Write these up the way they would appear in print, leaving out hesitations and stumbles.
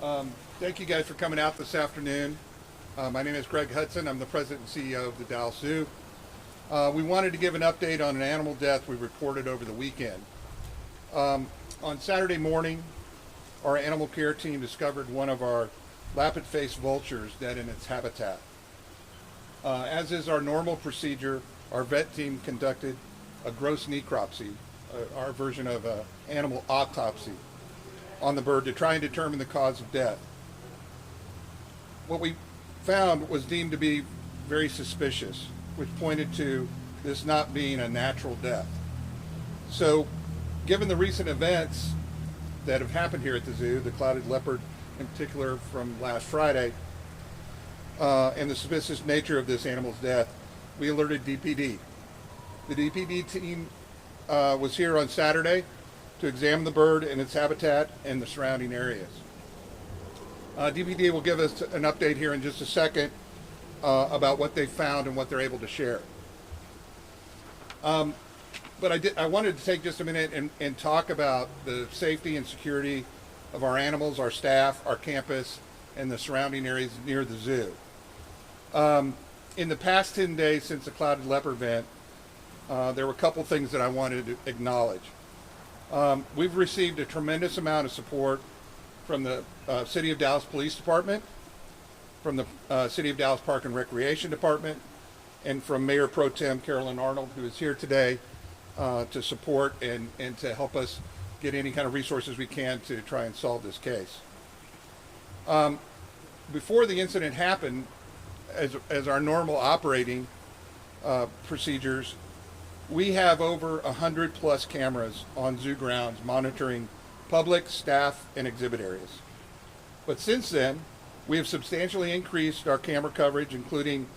Thank you guys for coming out this afternoon. My name is Greg Hudson. I'm the president and CEO of the Dallas Zoo. We wanted to give an update on an animal death we reported over the weekend. On Saturday morning, our animal care team discovered one of our lappet-faced vultures dead in its habitat. As is our normal procedure, our vet team conducted a gross necropsy, our version of an animal autopsy, on the bird to try and determine the cause of death. What we found was deemed to be very suspicious, which pointed to this not being a natural death. So, given the recent events that have happened here at the zoo, the clouded leopard in particular from last Friday, and the suspicious nature of this animal's death, we alerted DPD. The DPD team was here on Saturday to examine the bird and its habitat and the surrounding areas. DPD will give us an update here in just a second about what they found and what they're able to share. But I wanted to take just a minute and talk about the safety and security of our animals, our staff, our campus, and the surrounding areas near the zoo. In the past 10 days since the clouded leopard event, there were a couple things that I wanted to acknowledge. We've received a tremendous amount of support from the City of Dallas Police Department, from the City of Dallas Park and Recreation Department, and from Mayor Pro Tem Carolyn Arnold, who is here today to support and to help us get any kind of resources we can to try and solve this case. Before the incident happened, as our normal operating procedures, we have over 100 plus cameras on zoo grounds monitoring public, staff, and exhibit areas. But since then, we have substantially increased our camera coverage, including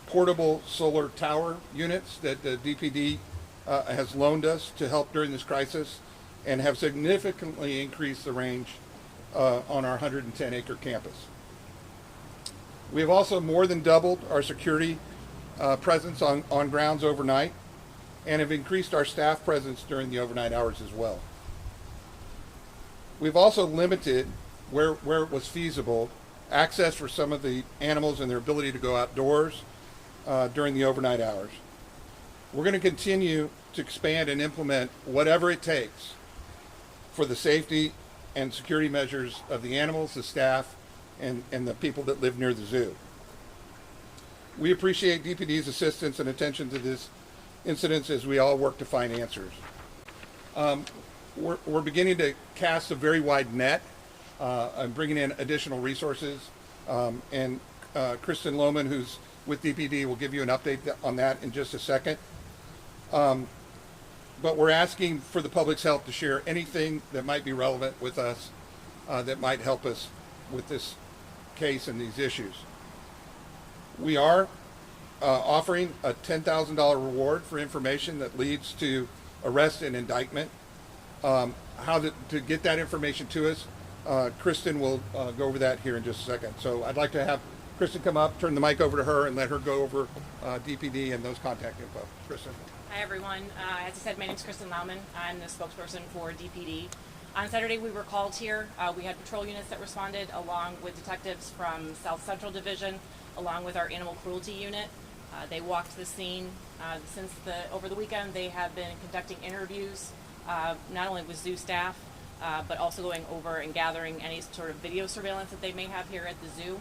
portable solar tower units that the DPD has loaned us to help during this crisis, and have significantly increased the range on our 110-acre campus. We have also more than doubled our security presence on grounds overnight, and have increased our staff presence during the overnight hours as well. We've also limited, where it was feasible, access for some of the animals and their ability to go outdoors during the overnight hours. We're going to continue to expand and implement whatever it takes for the safety and security measures of the animals, the staff, and the people that live near the zoo. We appreciate DPD's assistance and attention to this incident as we all work to find answers. We're beginning to cast a very wide net and bringing in additional resources. And Kristen Lohman, who's with DPD, will give you an update on that in just a second. But we're asking for the public's help to share anything that might be relevant with us that might help us with this case and these issues. We are offering a $10,000 reward for information that leads to arrest and indictment. How to get that information to us, Kristen will go over that here in just a second. So I'd like to have Kristen come up, turn the mic over to her, and let her go over DPD and those contact info. Kristen. Hi everyone. As I said, my name is Kristen Lauman. I'm the spokesperson for DPD. On Saturday we were called here. We had patrol units that responded along with detectives from South Central Division, along with our animal cruelty unit. They walked the scene. Over the weekend they have been conducting interviews, not only with zoo staff, but also going over and gathering any sort of video surveillance that they may have here at the zoo.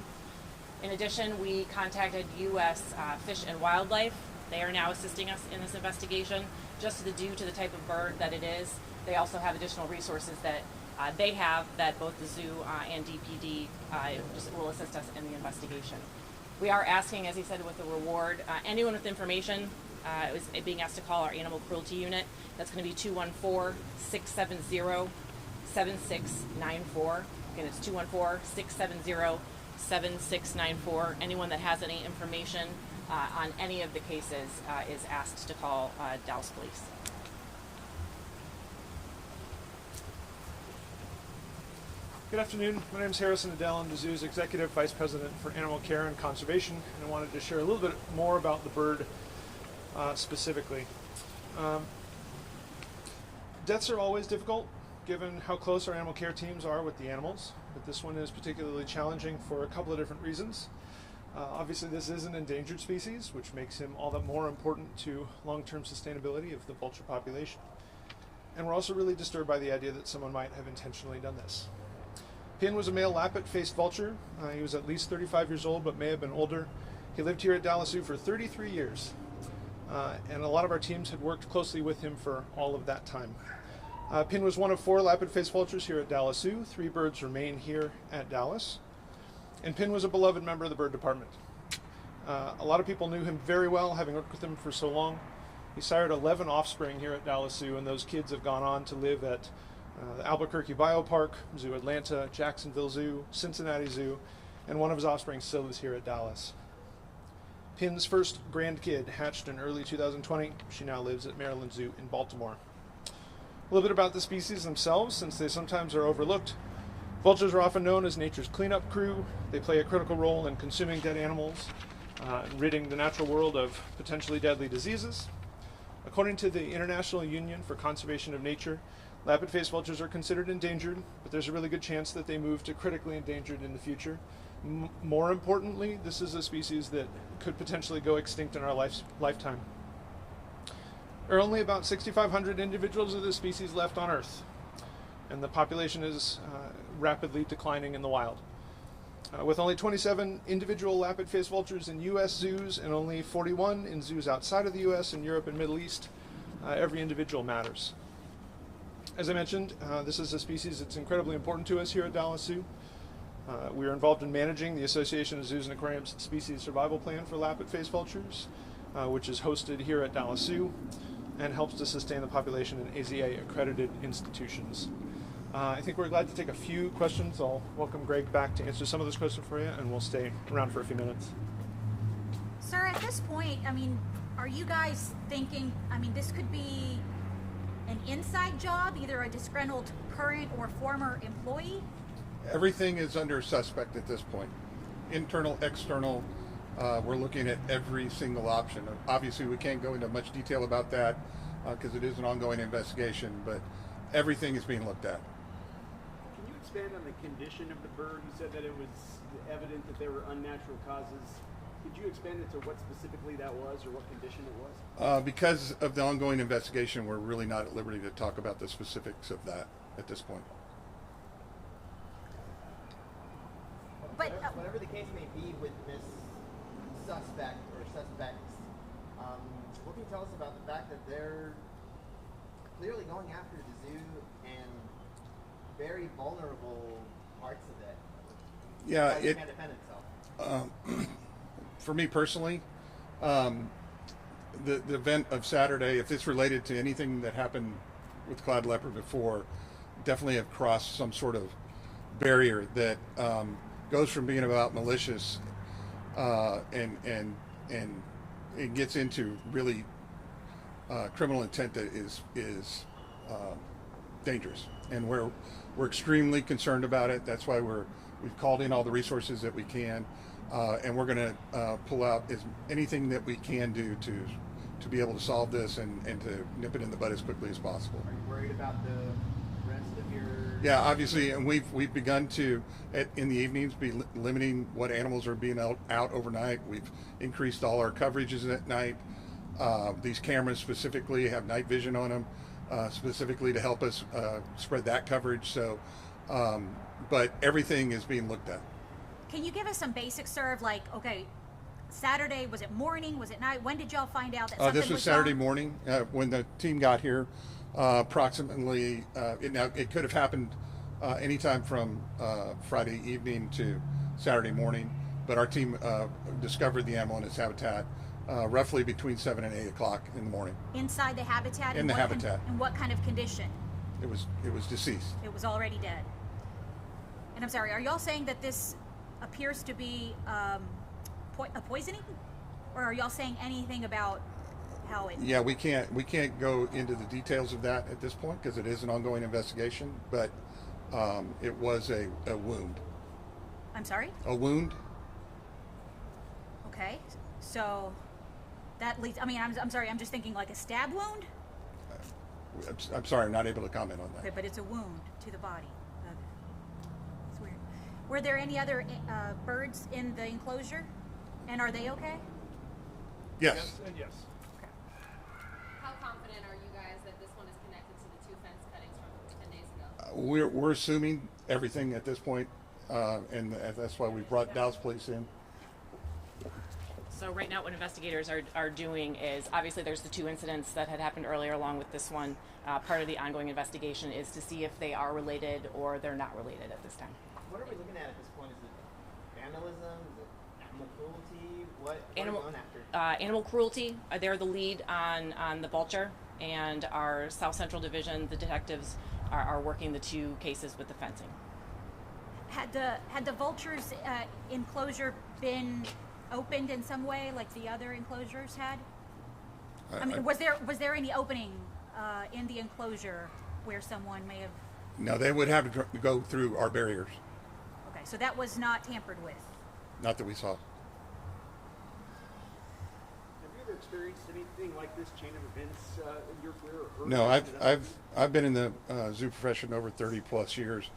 In addition, we contacted U.S. Fish and Wildlife. They are now assisting us in this investigation, just due to the type of bird that it is. They also have additional resources that they have that both the zoo and DPD will assist us in the investigation. We are asking, as he said, with the reward, anyone with information is being asked to call our animal cruelty unit. That's going to be 214-670-7694. Again, it's 214-670-7694. Anyone that has any information on any of the cases is asked to call Dallas Police. Good afternoon. My name is Harrison Adele. I'm the zoo's Executive Vice President for Animal Care and Conservation, and I wanted to share a little bit more about the bird specifically. Deaths are always difficult, given how close our animal care teams are with the animals. but this one is particularly challenging for a couple of different reasons. Obviously, this is an endangered species, which makes him all the more important to long-term sustainability of the vulture population. And we're also really disturbed by the idea that someone might have intentionally done this. Pin was a male lappet-faced vulture. He was at least 35 years old, but may have been older. He lived here at Dallas Zoo for 33 years, and a lot of our teams had worked closely with him for all of that time. Pin was one of 4 lappet-faced vultures here at Dallas Zoo. 3 birds remain here at Dallas. And Pin was a beloved member of the bird department. A lot of people knew him very well, having worked with him for so long. He sired 11 offspring here at Dallas Zoo, and those kids have gone on to live at the Albuquerque Biopark, Zoo Atlanta, Jacksonville Zoo, Cincinnati Zoo, and one of his offspring still lives here at Dallas. Pin's first grandkid hatched in early 2020. She now lives at Maryland Zoo in Baltimore. A little bit about the species themselves, since they sometimes are overlooked. Vultures are often known as nature's cleanup crew. They play a critical role in consuming dead animals, ridding the natural world of potentially deadly diseases. According to the International Union for Conservation of Nature, lappet-faced vultures are considered endangered, but there's a really good chance that they move to critically endangered in the future. More importantly, this is a species that could potentially go extinct in our lifetime. There are only about 6,500 individuals of this species left on Earth, and the population is rapidly declining in the wild. With only 27 individual lappet-faced vultures in U.S. zoos and only 41 in zoos outside of the U.S. and Europe and Middle East, every individual matters. As I mentioned, this is a species that's incredibly important to us here at Dallas Zoo. We are involved in managing the Association of Zoos and Aquariums Species Survival Plan for lappet-faced vultures, which is hosted here at Dallas Zoo and helps to sustain the population in AZA-accredited institutions. I think we're glad to take a few questions. I'll welcome Greg back to answer some of those questions for you, and we'll stay around for a few minutes. Sir, at this point, are you guys thinking, this could be an inside job, either a disgruntled current or former employee? Everything is under suspect at this point. Internal, external, we're looking at every single option. Obviously, we can't go into much detail about that because it is an ongoing investigation, but everything is being looked at. Can you expand on the condition of the bird? You said that it was evident that there were unnatural causes. Could you expand it to what specifically that was or what condition it was? Because of the ongoing investigation, we're really not at liberty to talk about the specifics of that at this point. But whatever the case may be with this suspect or suspects, what can you tell us about the fact that they're clearly going after the zoo and very vulnerable parts of it? Yeah, it can't defend itself. For me personally, the event of Saturday, if it's related to anything that happened with cloud leopard before, definitely have crossed some sort of barrier that goes from being about malicious and it gets into really criminal intent that is dangerous, and we're extremely concerned about it. That's why we've called in all the resources that we can, and we're going to pull out anything that we can do to be able to solve this and to nip it in the bud as quickly as possible. Are you worried about the rest of your? Yeah, obviously, and we've begun to in the evenings be limiting what animals are being out overnight. We've increased all our coverages at night. These cameras specifically have night vision on them, specifically to help us spread that coverage. So, but everything is being looked at. can you give us some basics, sir, of like, okay, Saturday, was it morning, was it night? When did y'all find out that something was This was Saturday wrong? morning when the team got here. Approximately, it could have happened anytime from Friday evening to Saturday morning, but our team discovered the animal in its habitat roughly between 7 and 8 o'clock in the morning. Inside the habitat? In the habitat. And what kind of condition? It was deceased. It was already dead. And I'm sorry, are y'all saying that this appears to be a poisoning? Or are y'all saying anything about how it... Yeah, we can't go into the details of that at this point because it is an ongoing investigation, but it was a wound. I'm sorry? A wound? Okay, so that leads, I mean, I'm sorry, I'm just thinking like a stab wound? I'm sorry, I'm not able to comment on that. Okay, but it's a wound to the body. Okay. It's weird. Were there any other birds in the enclosure? And are they okay? Yes. And yes. How confident are you guys that this one is connected to the two fence cuttings from 10 days ago? We're assuming everything at this point, and that's why we brought Dallas Police in. So right now what investigators are doing is, obviously there's the two incidents that had happened earlier along with this one. Part of the ongoing investigation is to see if they are related or they're not related at this time. What are we looking at this point? Is it vandalism? Is it animal cruelty? What are we going after? Animal cruelty, they're the lead on the vulture, and our South Central Division, the detectives are working the two cases with the fencing. Had the vulture's enclosure been opened in some way, like the other enclosures had? I mean, was there any opening in the enclosure where someone may have? No, they would have to go through our barriers. Okay, so that was not tampered with. Not that we saw. Have you ever experienced anything like this chain of events in your career? Or No, I've been in the zoo profession over 30 plus years.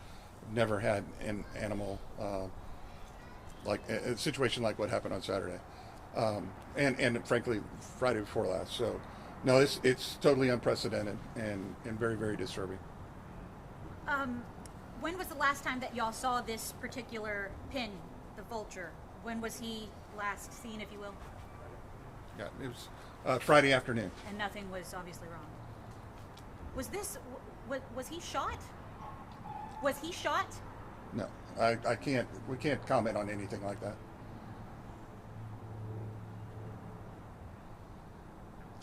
Never had an animal like a situation like what happened on Saturday, and frankly Friday before last. So, no, it's totally unprecedented and very, very disturbing. When was the last time that y'all saw this particular pin, the vulture? When was he last seen, if you will? Yeah, it was Friday afternoon. And nothing was obviously wrong. Was he shot? Was he shot? No, I can't. We can't comment on anything like that.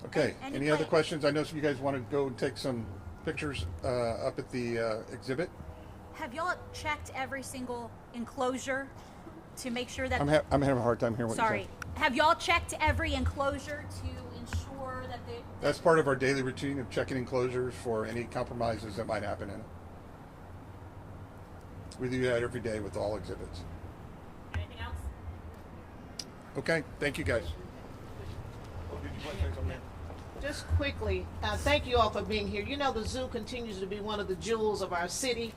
Okay. Any other questions? I know some of you guys want to go and take some pictures up at the exhibit. Have y'all checked every single enclosure to make sure that? I'm having a hard time hearing what you're Sorry. saying. Have y'all checked every enclosure to ensure that they? That's part of our daily routine of checking enclosures for any compromises that might happen in it. We do that every day with all exhibits. Anything else? Okay, thank you guys. Just quickly, thank you all for being here. You know, the zoo continues to be one of the jewels of our city.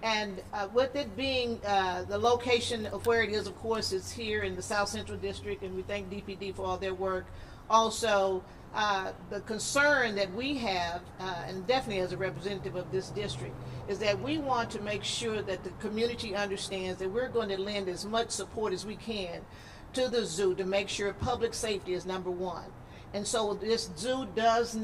And with it being the location of where it is, of course, it's here in the South Central District, and we thank DPD for all their work. Also, the concern that we have, and definitely as a representative of this district, is that we want to make sure that the community understands that we're going to lend as much support as we can to the zoo to make sure public safety is number one. And so this zoo does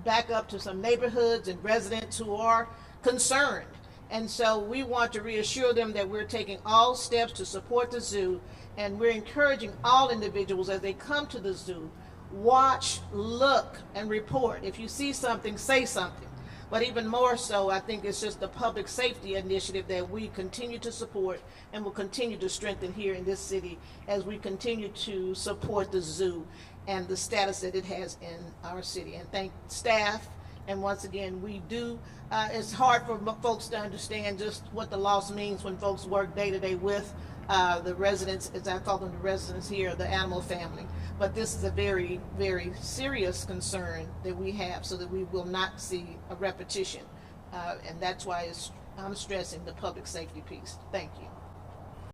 back up to some neighborhoods and residents who are concerned. And so we want to reassure them that we're taking all steps to support the zoo, and we're encouraging all individuals as they come to the zoo, watch, look, and report. If you see something, say something. But even more so, I think it's just the public safety initiative that we continue to support and will continue to strengthen here in this city as we continue to support the zoo and the status that it has in our city. And thank staff. And once again, we do, it's hard for folks to understand just what the loss means when folks work day to day with the residents, as I call them, the residents here, the animal family. But this is a very, very serious concern that we have, so that we will not see a repetition. And that's why I'm stressing the public safety piece. Thank you.